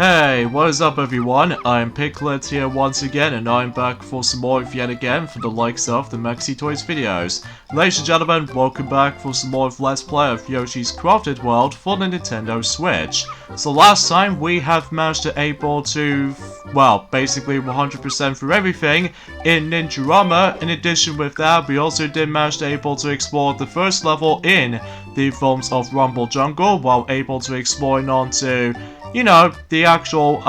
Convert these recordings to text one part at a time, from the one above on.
Hey, what is up everyone? I'm Piglet here once again, and I'm back for some more yet again for the likes of the Maxi Toys videos. Ladies and gentlemen, welcome back for some more of Let's Play of Yoshi's Crafted World for the Nintendo Switch. So last time we have managed to able to, well, basically 100% through everything in Ninjarama. In addition with that, we also did manage to able to explore the first level in the forms of Rumble Jungle, while able to exploring onto, you know, the actual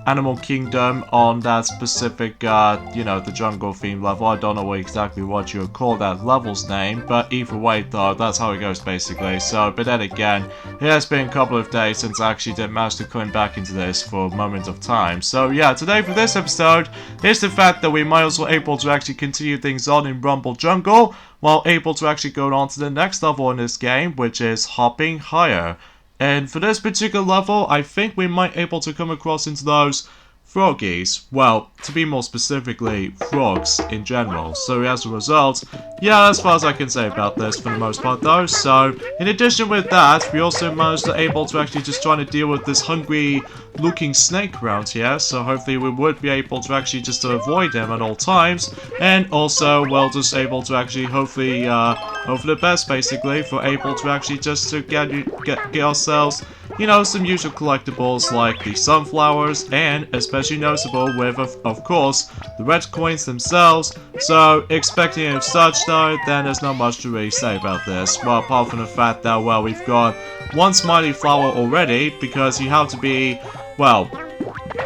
Animal Kingdom on that specific, you know, the jungle theme level. I don't know exactly what you would call that level's name, but either way though, that's how it goes basically. So, but then again, it has been a couple of days since I actually did manage to come back into this for a moment of time. So yeah, today for this episode, here's the fact that we might also able to actually continue things on in Rumble Jungle, while able to actually go on to the next level in this game, which is Hopping Higher. And for this particular level, I think we might able to come across into those froggies. Well, to be more specifically, frogs in general. So as a result, yeah, as far as I can say about this for the most part though. So, in addition with that, we also managed to able to actually just try to deal with this hungry looking snake around here. So hopefully we would be able to actually just avoid them at all times. And also, well, just able to actually hopefully, hope for the best basically, for able to actually just to get ourselves, you know, some usual collectibles like the sunflowers, and especially noticeable with, of course, the red coins themselves. So, expecting of such though, then there's not much to really say about this. Well, apart from the fact that, well, we've got one smiley flower already, because you have to be, well,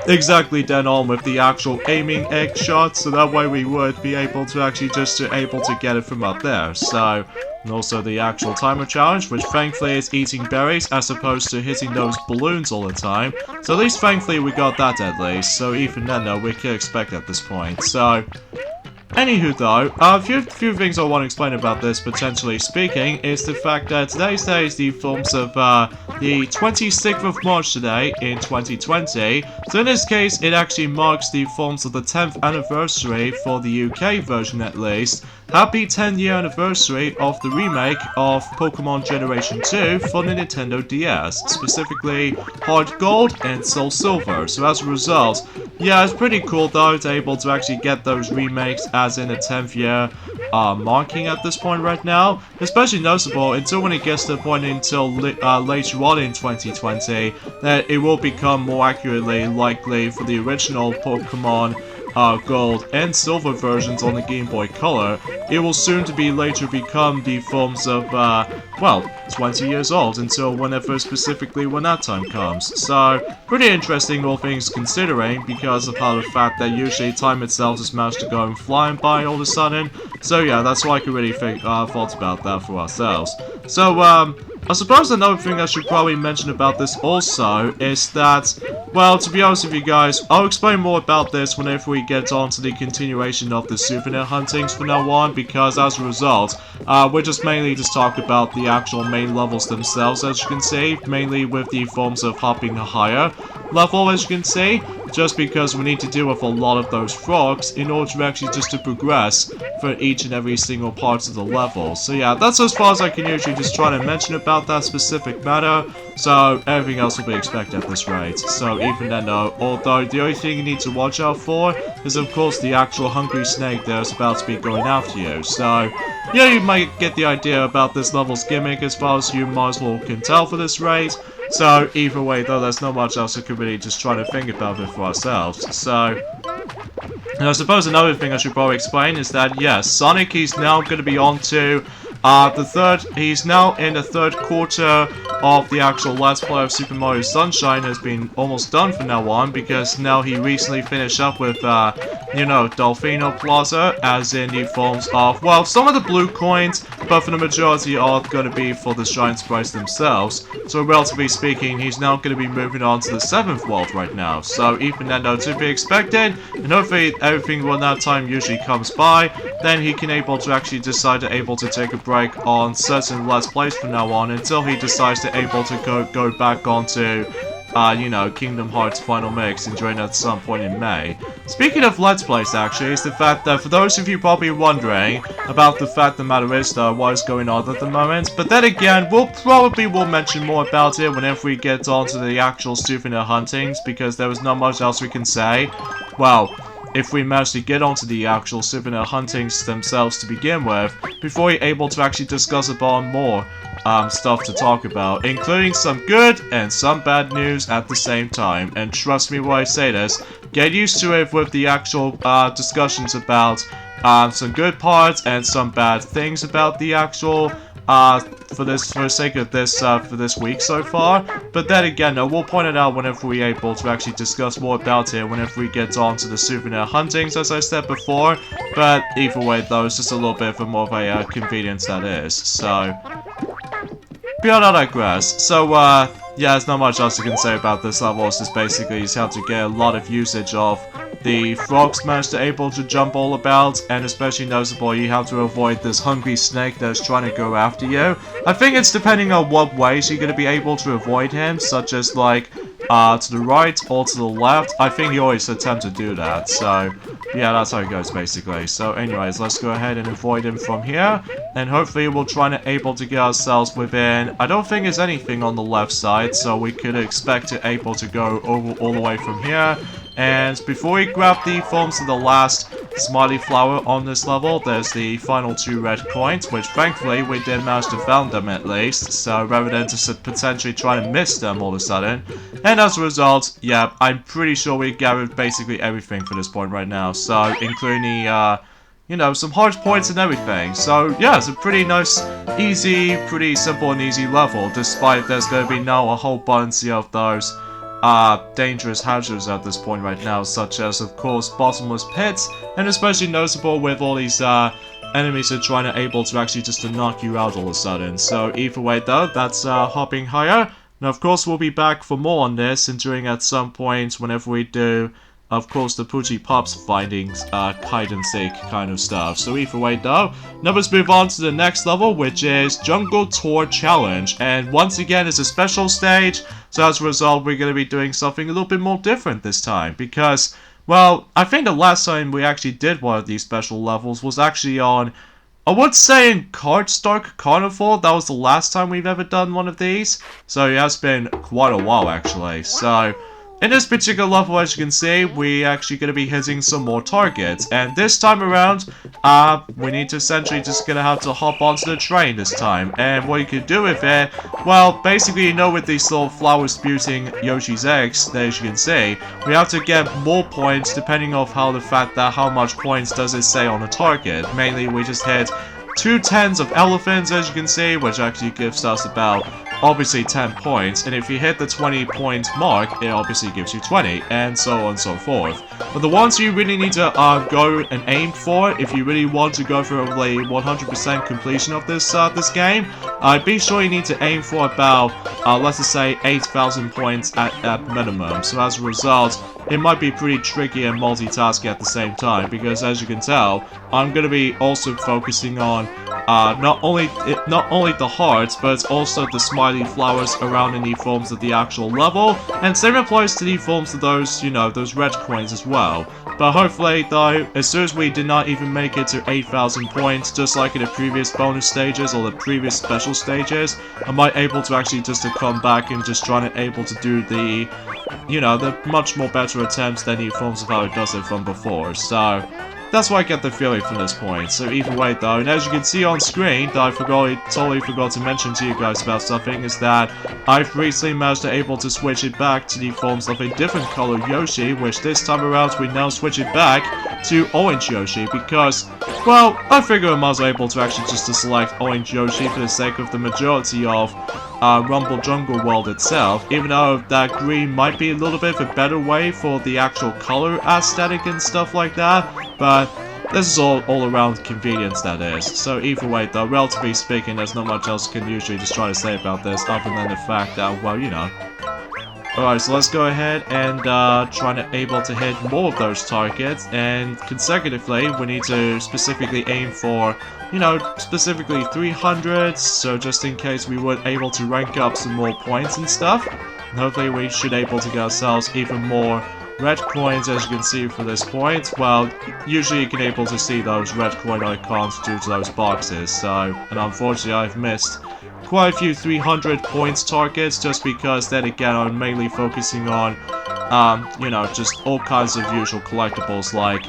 exactly dead on with the actual aiming egg shot, so that way we would be able to actually just able to get it from up there. So, and also the actual timer challenge, which thankfully is eating berries as opposed to hitting those balloons all the time. So at least thankfully we got that at least, so even then though we could expect at this point. So, anywho though, a few things I want to explain about this, potentially speaking, is the fact that today's day is the forms of the 26th of March today in 2020. So in this case, it actually marks the forms of the 10th anniversary for the UK version at least. Happy 10-year anniversary of the remake of Pokemon Generation 2 for the Nintendo DS, specifically Heart Gold and Soul Silver. So as a result, yeah, it's pretty cool though to able to actually get those remakes as in a 10th year marking at this point right now. Especially noticeable until when it gets to the point until later on in 2020 that it will become more accurately likely for the original Pokemon Gold and Silver versions on the Game Boy Color. It will soon to be later become the forms of, well, 20 years old until whenever specifically when that time comes. So, pretty interesting all things considering, because of how the fact that usually time itself just managed to go and flying by all of a sudden. So yeah, that's why I could really think, thought about that for ourselves. So, I suppose another thing I should probably mention about this also is that, well, to be honest with you guys, I'll explain more about this whenever we get on to the continuation of the souvenir huntings from now on, because as a result, we're just mainly just talk about the actual main levels themselves, as you can see, mainly with the forms of Hopping Higher level, as you can see, just because we need to deal with a lot of those frogs in order to actually just to progress for each and every single parts of the level. So yeah, that's as far as I can usually just try to mention about that specific matter, so everything else will be expected at this rate. So even then though, although the only thing you need to watch out for is of course the actual hungry snake that's about to be going after you. So yeah, you might get the idea about this level's gimmick as far as you might as well can tell for this rate. So either way though, there's not much else I could really just try to think about it for ourselves. So, and I suppose another thing I should probably explain is that yes, Sonic, he's now going to be on to he's now in the third quarter of the actual Let's Play of Super Mario Sunshine. Has been almost done from now on, because now he recently finished up with, you know, Dolphino Plaza, as in the forms of, well, some of the blue coins, but for the majority are going to be for the Shine Sprites themselves. So relatively speaking, he's now going to be moving on to the 7th world right now. So even then though, to be expected, and hopefully everything when that time usually comes by, then he can able to actually decide to able to take a break on certain Let's Plays from now on, until he decides to able to go back onto you know, Kingdom Hearts Final Mix and join at some point in May. Speaking of Let's Plays, actually, is the fact that for those of you probably wondering about the fact the matter is, though, what is going on at the moment, but then again, we'll mention more about it whenever we get onto the actual souvenir huntings, because there was not much else we can say. Well, if we manage to get onto the actual souvenir huntings themselves to begin with, before we're able to actually discuss upon more stuff to talk about, including some good and some bad news at the same time. And trust me when I say this, get used to it with the actual discussions about some good parts and some bad things about the actual for the sake of this for this week so far. But then again, we'll point it out whenever we're able to actually discuss more about it, whenever we get on to the souvenir huntings, as I said before. But either way, though, it's just a little bit more of a convenience that is. So beyond that, I digress. So yeah, there's not much else I can say about this level. It's just basically you just have to get a lot of usage of the frogs managed to able to jump all about, and especially noticeable, you have to avoid this hungry snake that's trying to go after you. I think it's depending on what ways you're going to be able to avoid him, such as like to the right or to the left. I think you always attempt to do that, so yeah, that's how it goes basically. So anyways, let's go ahead and avoid him from here, and hopefully we'll try to able to get ourselves within. I don't think there's anything on the left side, so we could expect to able to go over all the way from here. And before we grab the forms of the last smiley flower on this level, there's the final 2 red coins, which thankfully we did manage to found them at least, so rather than just potentially try to miss them all of a sudden. And as a result, yeah, I'm pretty sure we gathered basically everything for this point right now, so including the, you know, some heart points and everything. So yeah, it's a pretty nice, easy, pretty simple and easy level, despite there's going to be now a whole bunch of those dangerous hazards at this point right now, such as, of course, bottomless pits, and especially noticeable with all these enemies that are trying to able to actually just to knock you out all of a sudden. So either way though, that's hopping higher. Now of course we'll be back for more on this, and during at some point whenever we do, of course, the Poochie Pops findings, hide and seek kind of stuff. So either way though, now let's move on to the next level, which is Jungle Tour Challenge. And once again, it's a special stage, so as a result, we're going to be doing something a little bit more different this time. Because, well, I think the last time we actually did one of these special levels was actually on, I would say, in Stark Carnival. That was the last time we've ever done one of these. So it has been quite a while actually. So in this particular level, as you can see, we're actually going to be hitting some more targets. And this time around, we need to essentially just going to have to hop onto the train this time. And what you can do with it, well, basically, you know, with these little flower spewing Yoshi's eggs, as you can see, we have to get more points depending on how much points does it say on the target. Mainly, we just hit 2 tens of elephants, as you can see, which actually gives us about obviously 10 points, and if you hit the 20 point mark, it obviously gives you 20, and so on and so forth. But the ones you really need to go and aim for, if you really want to go for a 100% completion of this this game, be sure you need to aim for about, let's just say, 8,000 points at minimum. So as a result, it might be pretty tricky and multitasking at the same time, because as you can tell, I'm going to be also focusing on not only the hearts, but it's also the smiley flowers around in the forms of the actual level, and same applies to the forms of those, you know, those red coins as well. But hopefully though, as soon as we did not even make it to 8,000 points, just like in the previous bonus stages or the previous special stages, I might able to actually just to come back and just try to able to do the, you know, the much more better attempts than the forms of how it does it from before. So that's why I get the feeling from this point. So either way though, and as you can see on screen, that I totally forgot to mention to you guys about something, is that I've recently managed to able to switch it back to the forms of a different color Yoshi, which this time around we now switch it back to orange Yoshi, because, well, I figure I was able to actually just to select orange Yoshi for the sake of the majority of Rumble Jungle World itself, even though that green might be a little bit of a better way for the actual color aesthetic and stuff like that, but this is all around convenience, that is. So either way though, relatively speaking, there's not much else I can usually just try to say about this, other than the fact that, well, you know. Alright, so let's go ahead and try to able to hit more of those targets, and consecutively we need to specifically aim for, you know, specifically 300, so just in case we were able to rank up some more points and stuff. hopefully we should able to get ourselves even more red coins, as you can see for this point. Well, usually you can able to see those red coin icons due to those boxes, so, and unfortunately I've missed quite a few 300 points targets, just because then again I'm mainly focusing on, you know, just all kinds of usual collectibles like,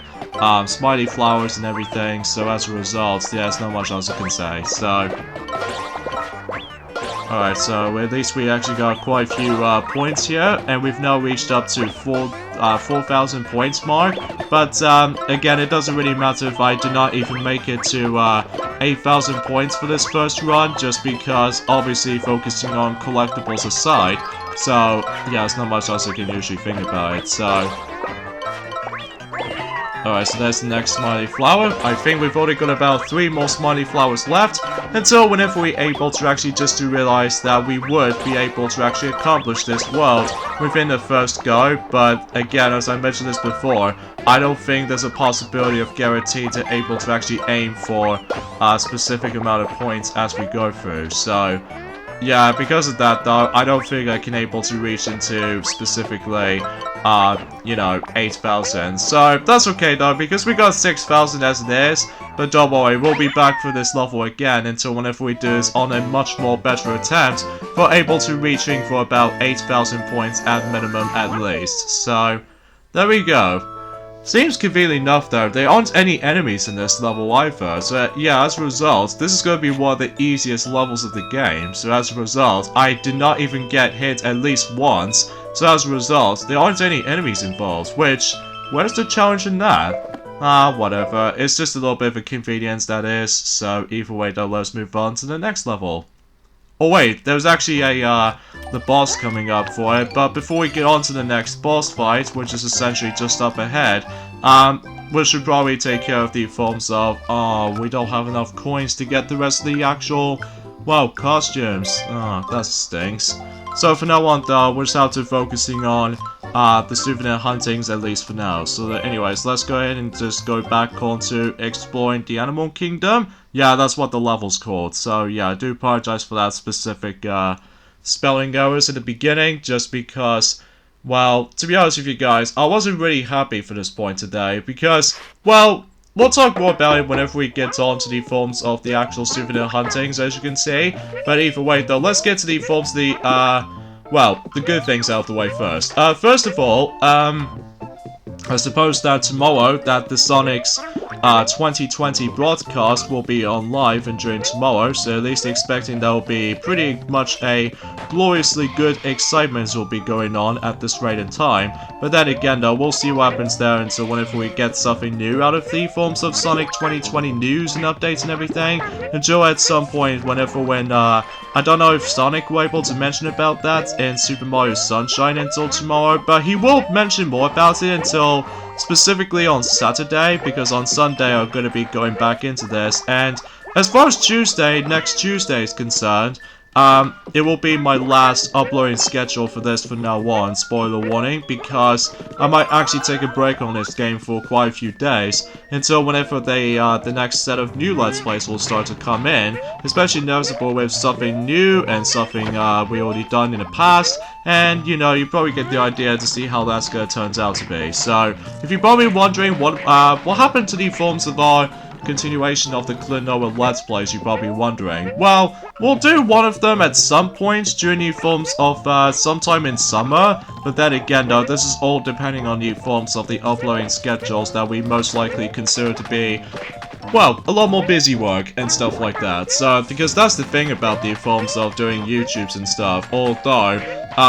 smiley flowers and everything, so as a result, yeah, there's not much else I can say, so... Alright, so at least we actually got quite a few points here, and we've now reached up to 4,000 points mark, but again, it doesn't really matter if I do not even make it to 8,000 points for this first run, just because obviously focusing on collectibles aside, so yeah, there's not much else I can usually think about it, so... Alright, so there's the next smiley flower. I think we've only got about 3 more smiley flowers left, until whenever we're able to actually just to realize that we would be able to actually accomplish this world within the first go, but again, as I mentioned this before, I don't think there's a possibility of guaranteed to able to actually aim for a specific amount of points as we go through, so... Yeah, because of that though, I don't think I can able to reach into specifically, you know, 8,000. So, that's okay though, because we got 6,000 as it is. But don't worry, we'll be back for this level again until whenever we do this on a much more better attempt, we're able to reaching for about 8,000 points at minimum at least. So, there we go. Seems convenient enough though, there aren't any enemies in this level either, so yeah, as a result, this is going to be one of the easiest levels of the game, so as a result, I did not even get hit at least once, so as a result, there aren't any enemies involved, which, where's the challenge in that? Whatever, it's just a little bit of a convenience that is, so either way though, let's move on to the next level. Oh wait, there's actually the boss coming up for it, but before we get on to the next boss fight, which is essentially just up ahead, we should probably take care of the forms of, oh, we don't have enough coins to get the rest of the actual, well, costumes. Oh, that stinks. So for now on though, we're just have to focusing on the souvenir huntings, at least for now. So anyways, let's go ahead and just go back on to exploring the animal kingdom. Yeah, that's what the level's called. So yeah, I do apologize for that specific spelling errors at the beginning, just because, well, to be honest with you guys, I wasn't really happy for this point today, because, well, we'll talk more about it whenever we get on to the forms of the actual souvenir huntings, as you can see. But either way though, let's get to the forms of the, well, the good things out of the way first. First of all, I suppose that tomorrow, that the Sonic's 2020 broadcast will be on live and during tomorrow, so at least expecting there will be pretty much a gloriously good excitement will be going on at this rate in time. But then again though, we'll see what happens there until whenever we get something new out of the forms of Sonic 2020 news and updates and everything, until at some point when I don't know if Sonic will be able to mention about that in Super Mario Sunshine until tomorrow, but he will mention more about it until specifically on Saturday, because on Sunday I'm going to be going back into this, and as far as next Tuesday is concerned, it will be my last uploading schedule for this from now on, spoiler warning, because I might actually take a break on this game for quite a few days, until whenever the next set of new Let's Plays will start to come in, especially noticeable with something new and something we already done in the past, and you know, you probably get the idea to see how that's gonna turn out to be. So, if you're probably wondering what happened to the forms of our continuation of the Klonoa Let's Plays, you're probably wondering. Well, we'll do one of them at some point during the forms of sometime in summer, but then again though, this is all depending on the forms of the uploading schedules that we most likely consider to be, well, a lot more busy work and stuff like that. So, because that's the thing about the forms of doing YouTubes and stuff, although,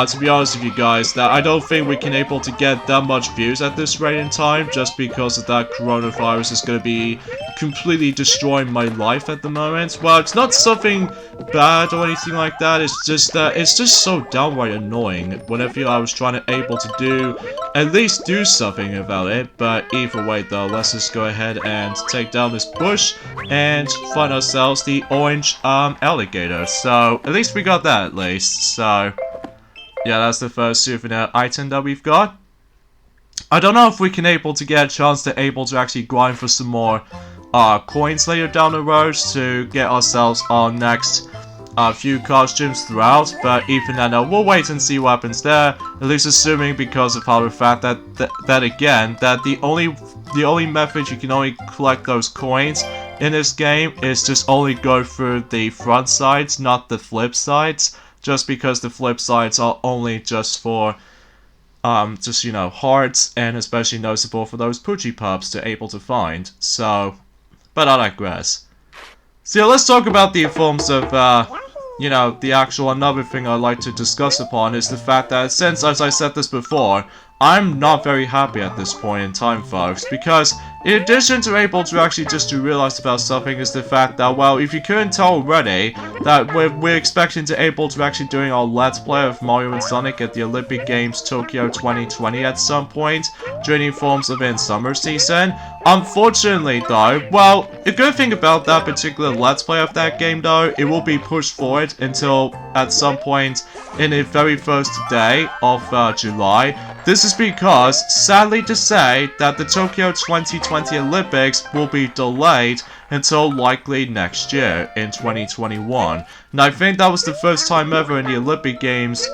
to be honest with you guys, that I don't think we can able to get that much views at this rate in time, just because of that coronavirus is going to be completely destroying my life at the moment. Well, it's not something bad or anything like that, it's just that it's just so downright annoying whenever I was trying to able to at least do something about it. But either way though, let's just go ahead and take down this bush and find ourselves the orange alligator. So at least we got that at least. So yeah, that's the first souvenir item that we've got. I don't know if we can able to get a chance to actually grind for some more coins later down the road to get ourselves our next a few costumes throughout, but even then, we'll wait and see what happens there. At least assuming because of how the fact that the only method you can only collect those coins in this game is just only go through the front sides, not the flip sides. Just because the flip sides are only just for just, you know, hearts, and especially noticeable for those Poochie Pups to able to find. So, but I digress. So yeah, let's talk about the forms of, you know, the actual another thing I'd like to discuss upon is the fact that since, as I said this before, I'm not very happy at this point in time, folks, because in addition to able to actually just to realize about something is the fact that, well, if you couldn't tell already, that we're expecting to able to actually doing our Let's Play of Mario and Sonic at the Olympic Games Tokyo 2020 at some point during the forms of in summer season. Unfortunately, though, well, a good thing about that particular Let's Play of that game, though, it will be pushed forward until at some point in the very first day of July. This is because, sadly to say, that the Tokyo 2020 Olympics will be delayed until likely next year in 2021. And I think that was the first time ever in the Olympic Games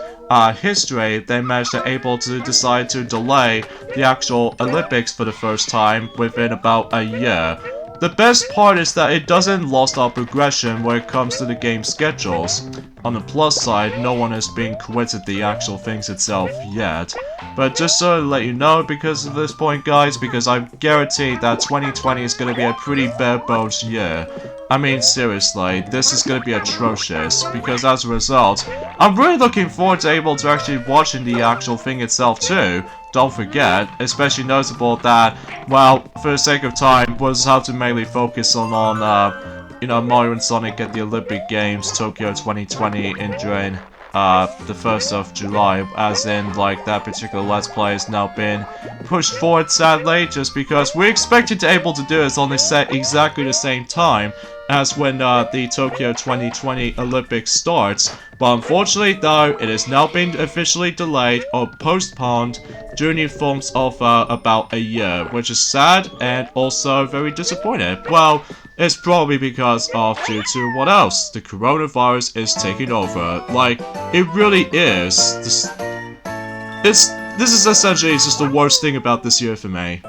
history they managed to able to decide to delay the actual Olympics for the first time within about a year. The best part is that it doesn't lost our progression when it comes to the game schedules. On the plus side, no one has been quitted the actual things itself yet. But just so to let you know, because of this point, guys, because I guarantee that 2020 is going to be a pretty bare bones year. I mean, seriously, this is going to be atrocious, because as a result, I'm really looking forward to able to actually watching the actual thing itself too. Don't forget, especially notable that, well, for the sake of time, was how to mainly focus on you know, Mario and Sonic at the Olympic Games Tokyo 2020 in during the 1st of July, as in, like, that particular Let's Play has now been pushed forward, sadly, just because we expected to able to do this on exactly the same time as when the Tokyo 2020 Olympics starts, but unfortunately though, it has now been officially delayed or postponed during the forms of about a year, which is sad and also very disappointed. Well, it's probably because of due to what else? The coronavirus is taking over. Like, it really is. This is essentially just the worst thing about this year for me.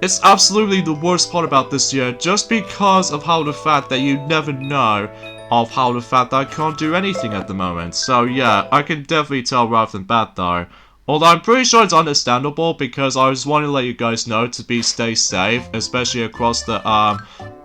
It's absolutely the worst part about this year, just because of how the fact that you never know of how the fact that I can't do anything at the moment. So yeah, I can definitely tell rather than bad though. Although I'm pretty sure it's understandable, because I just want to let you guys know to stay safe, especially across the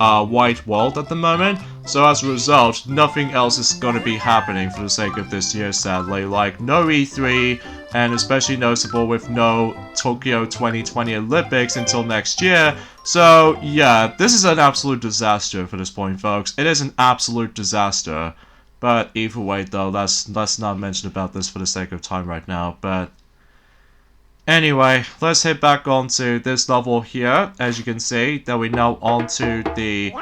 wide world at the moment. So as a result, nothing else is going to be happening for the sake of this year, sadly. Like, no E3, and especially noticeable with no Tokyo 2020 Olympics until next year. So yeah, this is an absolute disaster for this point, folks. It is an absolute disaster. But either way though, let's not mention about this for the sake of time right now. But anyway, let's head back onto this level here. As you can see, that we're now onto the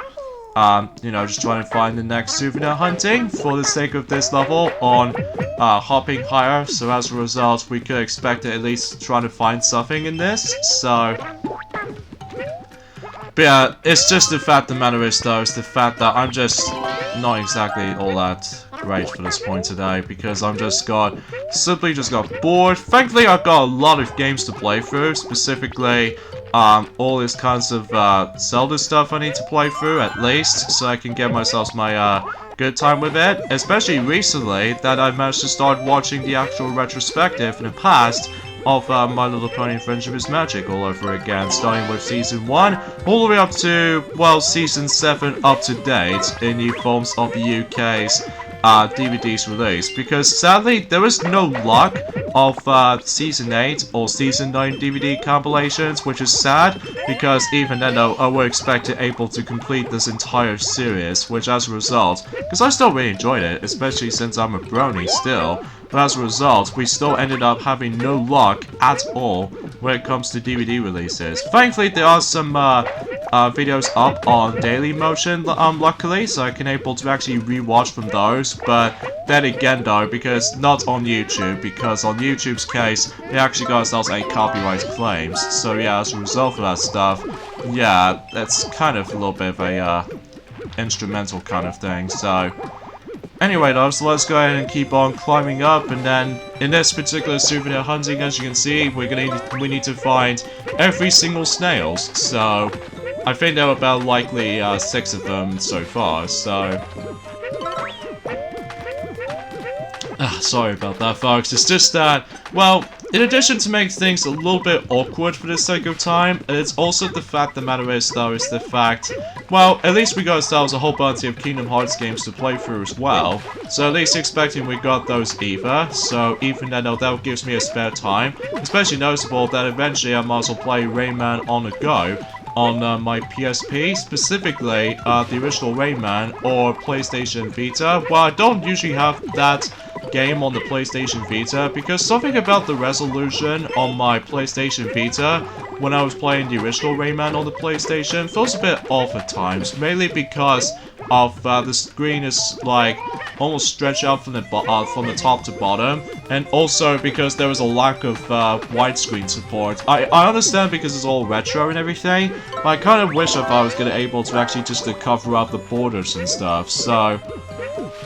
you know, just trying to find the next souvenir hunting for the sake of this level on hopping higher. So as a result, we could expect to at least try to find something in this. So, but yeah, it's just the fact of the matter is though, it's the fact that I'm just not exactly all that great for this point today, because I'm simply just got bored. Thankfully, I've got a lot of games to play through, specifically all these kinds of Zelda stuff I need to play through at least, so I can get myself my good time with it. Especially recently that I managed to start watching the actual retrospective in the past of My Little Pony Friendship is Magic all over again, starting with Season 1 all the way up to, well, Season 7 up to date in the forms of the UK's DVD's release, because sadly there was no luck of Season 8 or Season 9 DVD compilations, which is sad, because even then though I were expected able to complete this entire series, which as a result, because I still really enjoyed it, especially since I'm a brony still, but as a result, we still ended up having no luck at all when it comes to DVD releases. Thankfully, there are some videos up on Daily Motion, luckily, so I can able to actually rewatch from those. But then again, though, because not on YouTube, because on YouTube's case, they actually got themselves a copyright claims. So yeah, as a result of that stuff, yeah, that's kind of a little bit of a instrumental kind of thing. So Anyway though, so let's go ahead and keep on climbing up, and then in this particular souvenir hunting, as you can see, we need to find every single snails. So I think there are about likely 6 of them so far, so sorry about that, folks. It's just that, well, in addition to making things a little bit awkward for the sake of time, it's also the fact of the matter is, though, is the fact, well, at least we got ourselves a whole bunch of Kingdom Hearts games to play through as well. So at least expecting we got those either. So even then, that gives me a spare time. Especially noticeable that eventually I might as well play Rayman on the go on my PSP, specifically the original Rayman or PlayStation Vita. Well, I don't usually have that game on the PlayStation Vita because something about the resolution on my PlayStation Vita when I was playing the original Rayman on the PlayStation feels a bit off at times, mainly because of the screen is like almost stretched out from the top to bottom, and also because there was a lack of widescreen support. I understand because it's all retro and everything, but I kind of wish if I was able to actually just to cover up the borders and stuff, so.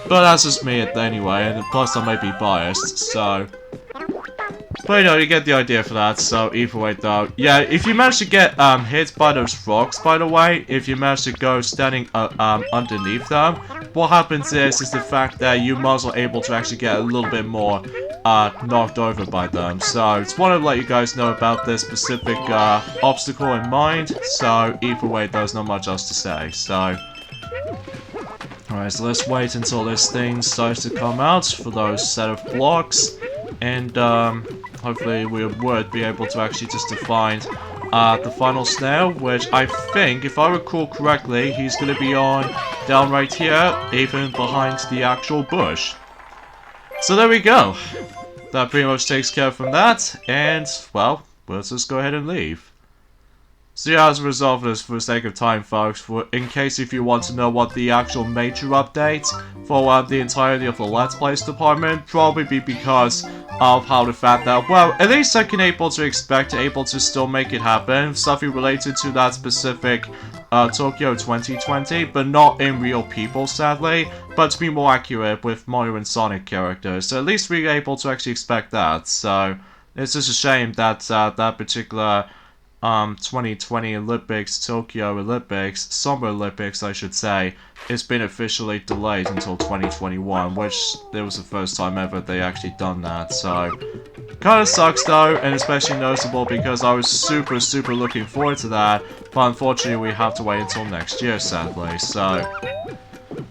But that's just me anyway, and plus I might be biased, so. But you know, you get the idea for that, so either way though. Yeah, if you manage to get hit by those frogs, by the way, if you manage to go standing underneath them, what happens is the fact that you might as well able to actually get a little bit more knocked over by them. So just want to let you guys know about this specific obstacle in mind, so either way there's not much else to say, so. Alright, so let's wait until this thing starts to come out for those set of blocks, and hopefully we would be able to actually just to find the final snail, which I think, if I recall correctly, he's going to be on down right here, even behind the actual bush. So there we go. That pretty much takes care from that, and, well, let's just go ahead and leave. So yeah, as a result of this, for the sake of time, folks, in case if you want to know what the actual major update for the entirety of the Let's Plays department, probably be because of how the fact that, well, at least I can able to still make it happen, something related to that specific Tokyo 2020, but not in real people, sadly, but to be more accurate with Mario and Sonic characters, so at least we're able to actually expect that, so it's just a shame that that particular 2020 Olympics, Tokyo Olympics, Summer Olympics I should say, it's been officially delayed until 2021, which it was the first time ever they actually done that, so kinda sucks though, and especially noticeable because I was super looking forward to that, but unfortunately we have to wait until next year sadly, so.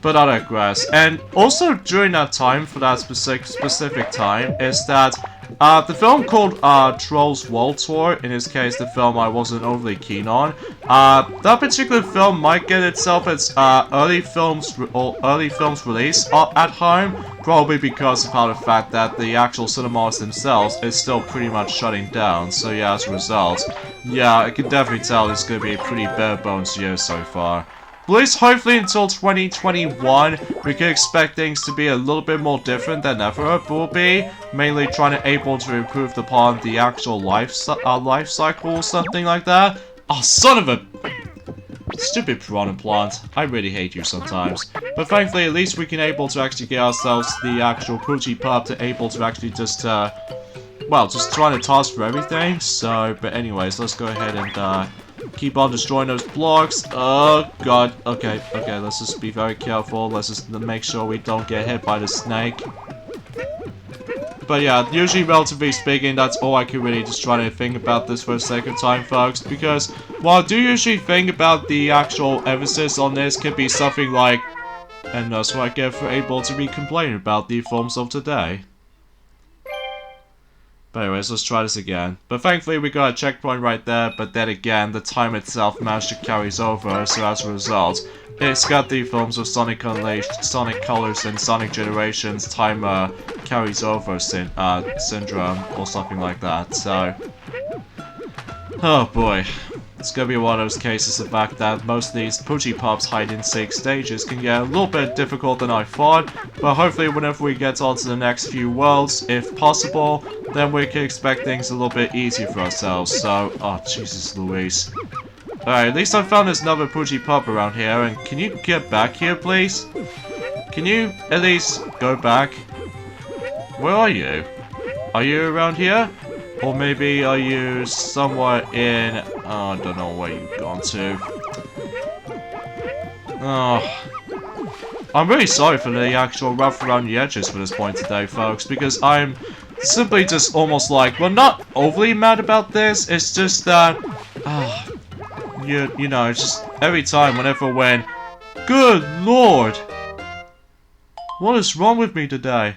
But I digress. And also during that time, for that specific time, is that the film called Trolls World Tour, in this case the film I wasn't overly keen on, that particular film might get itself its early films release at home, probably because of how the fact that the actual cinemas themselves is still pretty much shutting down, so yeah, as a result, yeah, I can definitely tell it's going to be a pretty bare bones year so far. At least hopefully until 2021, we can expect things to be a little bit more different than ever will be, mainly trying to able to improve upon the actual life cycle or something like that. Oh, son of a stupid piranha plant. I really hate you sometimes. But thankfully, at least we can able to actually get ourselves the actual Poochie Pup to able to actually just, well, just trying to toss for everything. So, but anyways, let's go ahead and, keep on destroying those blocks. Oh god. Okay, let's just be very careful. Let's just make sure we don't get hit by the snake. But yeah, usually relatively speaking, that's all I can really just try to think about this for the sake of time, folks. Because while I do usually think about the actual emphasis on this could be something like, and that's what I get for able to be complaining about the films of today. But anyways, let's try this again. But thankfully we got a checkpoint right there, but then again, the time itself managed to carries over, so as a result, it's got the films of Sonic Unleashed, Sonic Colors, and Sonic Generations time carries over syndrome, or something like that, so. Oh boy. It's gonna be one of those cases, the fact that most of these Poochie Pups hide-and-seek stages can get a little bit difficult than I thought, but hopefully whenever we get on to the next few worlds, if possible, then we can expect things a little bit easier for ourselves, so, oh Jesus Louise. Alright, at least I found there's another Poochie Pup around here, and can you get back here please? can you at least go back? Where are you? Are you around here? Or maybe are you somewhere in... Oh, I don't know where you've gone to. Oh. I'm really sorry for the actual rough around the edges for this point today, folks, because I'm simply just almost like, well, not overly mad about this, it's just that, you know, it's just every time, whenever when, good lord, what is wrong with me today?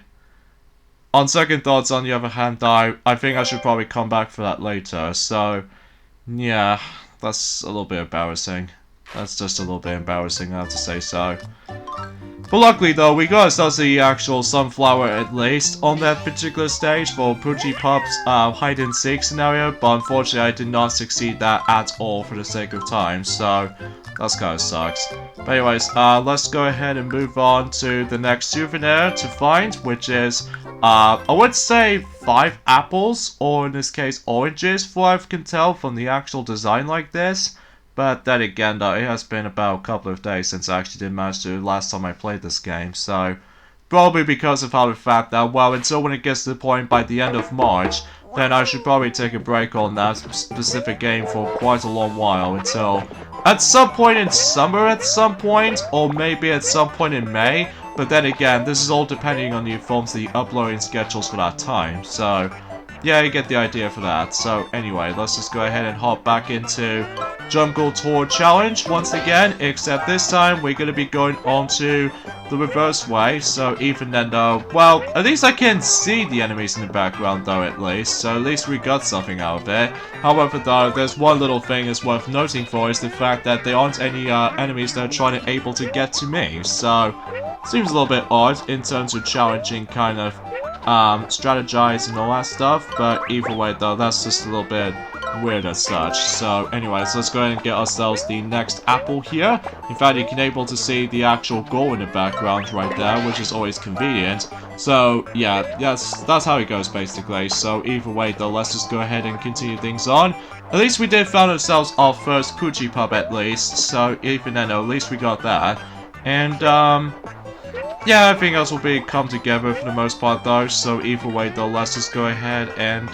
On second thoughts, on the other hand, I think I should probably come back for that later, so, yeah, that's a little bit embarrassing. That's just a little bit embarrassing, I have to say so. But luckily though, we got ourselves the actual sunflower at least on that particular stage for Poochie Pup's hide and seek scenario, but unfortunately I did not succeed that at all for the sake of time, so that's kinda sucks. But anyways, let's go ahead and move on to the next souvenir to find, which is, I would say 5 apples, or in this case oranges, for what I can tell from the actual design like this. But then again though, it has been about a couple of days since I actually did manage to last time I played this game, so probably because of how the fact that, well, until when it gets to the point by the end of March, then I should probably take a break on that specific game for quite a long while, until at some point in summer at some point, or maybe at some point in May. But then again, this is all depending on the forms of the uploading schedules for that time, so yeah, you get the idea for that. So anyway, let's just go ahead and hop back into Jungle Tour Challenge once again, except this time we're going to be going on to the reverse way. So even then though, well, at least I can see the enemies in the background though at least, so at least we got something out of it. However though, there's one little thing is worth noting for, is the fact that there aren't any enemies that are able to get to me, so seems a little bit odd in terms of challenging kind of strategize and all that stuff, but either way though, that's just a little bit weird as such. So anyways, let's go ahead and get ourselves the next apple here. In fact, you can able to see the actual goal in the background right there, which is always convenient. So yeah, that's how it goes basically. So either way though, let's just go ahead and continue things on. At least we did find ourselves our first Poochie Pup at least, so even then at least we got that. And yeah, everything else will be come together for the most part though, so either way though, let's just go ahead and,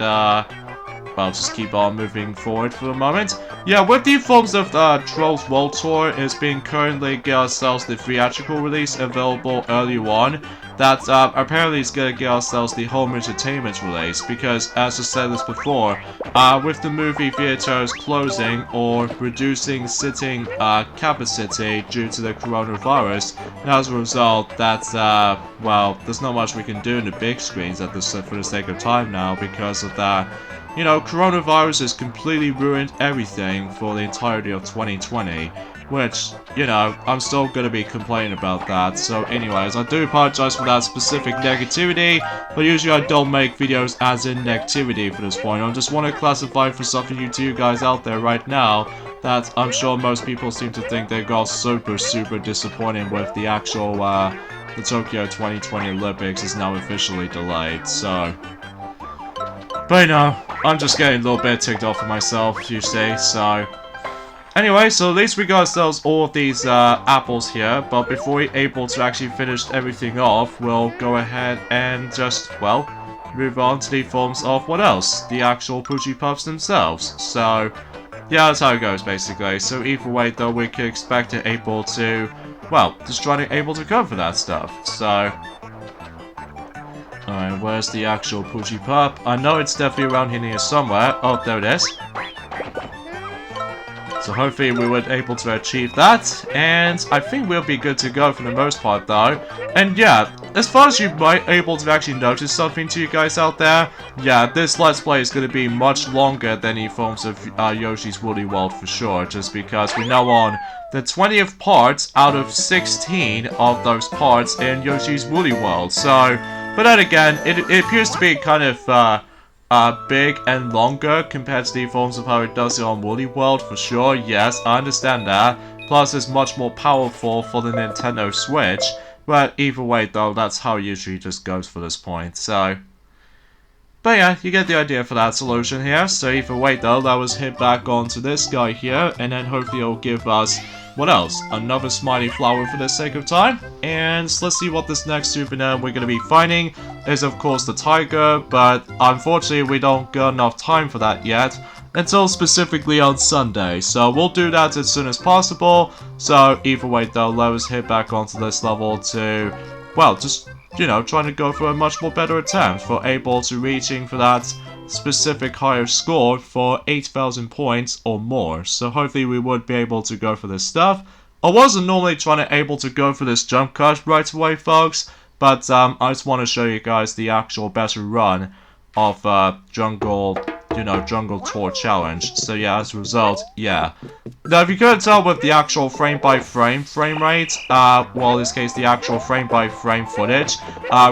well, just keep on moving forward for the moment. Yeah, with the forms of the Trolls World Tour, it's been currently get ourselves the theatrical release available early on. That apparently is going to get ourselves the home entertainment release, because as I said this before, with the movie theaters closing or reducing sitting capacity due to the coronavirus, and as a result, that's well, there's not much we can do in the big screens at this for the sake of time now because of that. You know, coronavirus has completely ruined everything for the entirety of 2020. Which, you know, I'm still gonna be complaining about that. So anyways, I do apologize for that specific negativity, but usually I don't make videos as in negativity for this point. I just want to classify for something you two guys out there right now that I'm sure most people seem to think they got super disappointed with the actual, the Tokyo 2020 Olympics is now officially delayed, so. But you know, I'm just getting a little bit ticked off of myself, you see, so. Anyway, so at least we got ourselves all of these apples here, but before we're able to actually finish everything off, we'll go ahead and just, well, move on to the forms of what else? The actual Poochie Pups themselves. So, yeah, that's how it goes, basically. So either way, though, we can expect it able to, well, just trying to able to cover that stuff. So, alright, where's the actual Poochie Pup? I know it's definitely around here somewhere. Oh, there it is. So hopefully we were able to achieve that, and I think we'll be good to go for the most part though. And yeah, as far as you might able to actually notice something to you guys out there, yeah, this Let's Play is going to be much longer than any forms of Yoshi's Woolly World for sure, just because we're now on the 20th part out of 16 of those parts in Yoshi's Woolly World. So, but then again, it appears to be kind of big and longer compared to the forms of how it does it on Woolly World, for sure. Yes, I understand that. Plus, it's much more powerful for the Nintendo Switch. But either way, though, that's how it usually just goes for this point. So, but yeah, you get the idea for that solution here. So either way, though, that was hit back onto this guy here, and then hopefully it'll give us what else? Another smiley flower for the sake of time. And let's see what this next Supernova we're going to be finding is, of course, the tiger. But unfortunately, we don't got enough time for that yet until specifically on Sunday. So we'll do that as soon as possible. So either way, though, let us hit back onto this level to, well, just, you know, trying to go for a much more better attempt for able to reaching for that specific higher score for 8,000 points or more. So hopefully we would be able to go for this stuff. I wasn't normally trying to able to go for this jump cut right away, folks, but I just want to show you guys the actual better run of jungle tour challenge. So yeah, as a result, yeah. Now if you couldn't tell with the actual frame rate, well in this case the actual frame by frame footage,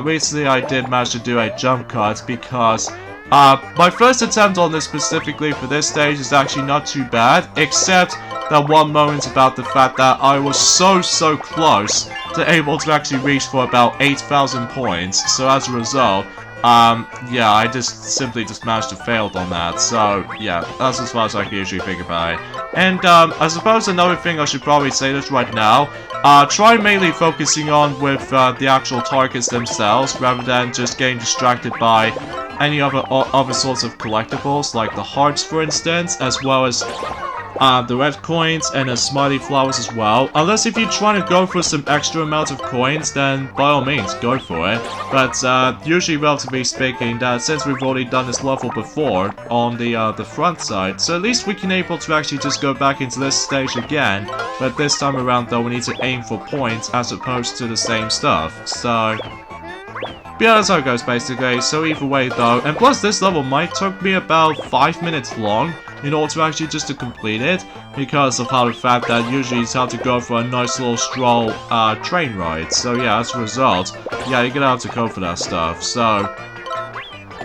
recently I did manage to do a jump cut because my first attempt on this specifically for this stage is actually not too bad, except that one moment about the fact that I was so close to able to actually reach for about 8,000 points. So as a result, yeah, I simply managed to fail on that. So yeah, that's as far as I can usually think about it. And I suppose another thing I should probably say this right now, try mainly focusing on with the actual targets themselves rather than just getting distracted by any other sorts of collectibles like the hearts, for instance, as well as the red coins and the smiley flowers as well. Unless if you're trying to go for some extra amount of coins, then by all means go for it. But usually, relatively speaking, that since we've already done this level before on the front side, so at least we can able to actually just go back into this stage again. But this time around, though, we need to aim for points as opposed to the same stuff. So yeah, that's how it goes basically. So either way though, and plus this level might took me about 5 minutes long in order to actually just to complete it, because of how the fact that usually you have to go for a nice little stroll train ride. So yeah, as a result, yeah, you're gonna have to go for that stuff. So,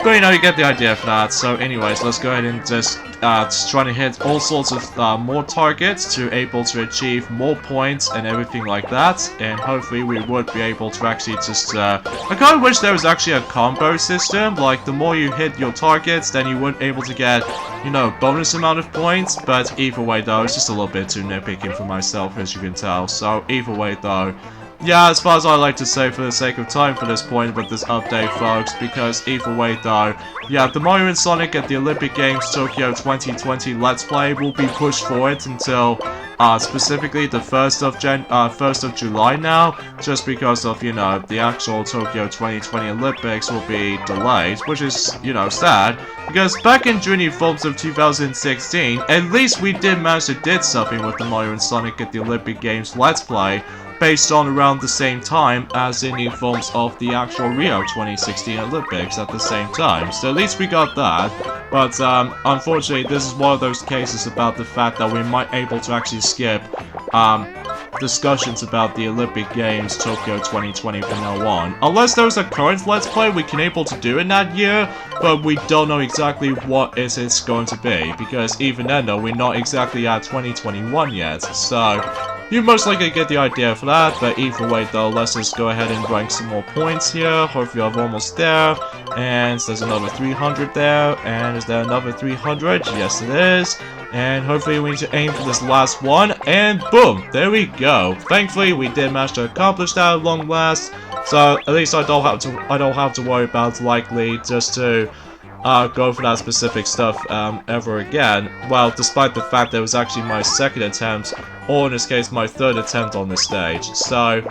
but you know, you get the idea for that. So anyways, let's go ahead and just try to hit all sorts of more targets to able to achieve more points and everything like that. And hopefully we would be able to actually just I kind of wish there was actually a combo system, like the more you hit your targets, then you would able to get, you know, bonus amount of points. But either way though, it's just a little bit too nitpicking for myself, as you can tell. So either way though, yeah, as far as I like to say for the sake of time for this point with this update, folks, because either way though, yeah, the Mario and Sonic at the Olympic Games Tokyo 2020 Let's Play will be pushed forward until specifically the 1st of July now, just because of, you know, the actual Tokyo 2020 Olympics will be delayed, which is, you know, sad, because back in Junior Films of 2016, at least we did manage to did something with the Mario and Sonic at the Olympic Games Let's Play, based on around the same time as in the films of the actual Rio 2016 Olympics at the same time. So at least we got that. But unfortunately, this is one of those cases about the fact that we might able to actually skip discussions about the Olympic Games Tokyo 2020 from now on. Unless there's a current Let's Play we can able to do in that year, but we don't know exactly what it's going to be, because even then though, we're not exactly at 2021 yet. So you most likely get the idea for that, but either way though, let's just go ahead and rank some more points here. Hopefully I'm almost there, and there's another 300 there, and is there another 300? Yes it is, and hopefully we need to aim for this last one, and boom, there we go. Thankfully we did manage to accomplish that at long last, so at least I don't have to worry about likely just to go for that specific stuff ever again. Well, despite the fact that it was actually my second attempt, or in this case my third attempt on this stage. So,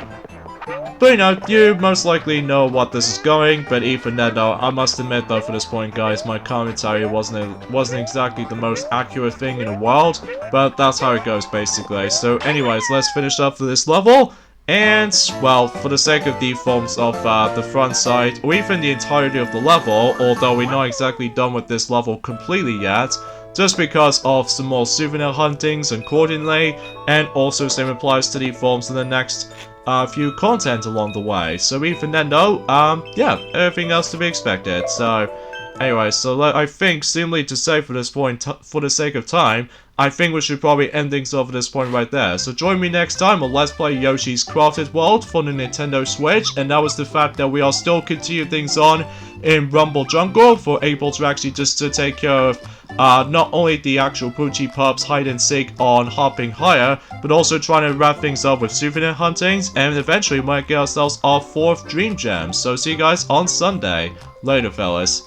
but you know, you most likely know what this is going, but even then though, I must admit though for this point guys, my commentary wasn't exactly the most accurate thing in the world, but that's how it goes basically. So anyways, let's finish up for this level. And, well, for the sake of the forms of the front side, or even the entirety of the level, although we're not exactly done with this level completely yet, just because of some more souvenir huntings accordingly, and also same applies to the forms in the next few content along the way. So even then though, yeah, everything else to be expected. So, Anyway, so I think, seemingly to say for this point, for the sake of time, I think we should probably end things off at this point right there. So join me next time on Let's Play Yoshi's Crafted World for the Nintendo Switch, and that was the fact that we are still continuing things on in Rumble Jungle for able to actually just to take care of not only the actual Poochie Pups hide and seek on hopping higher, but also trying to wrap things up with souvenir huntings, and eventually we might get ourselves our 4th Dream Gem. So see you guys on Sunday. Later, fellas.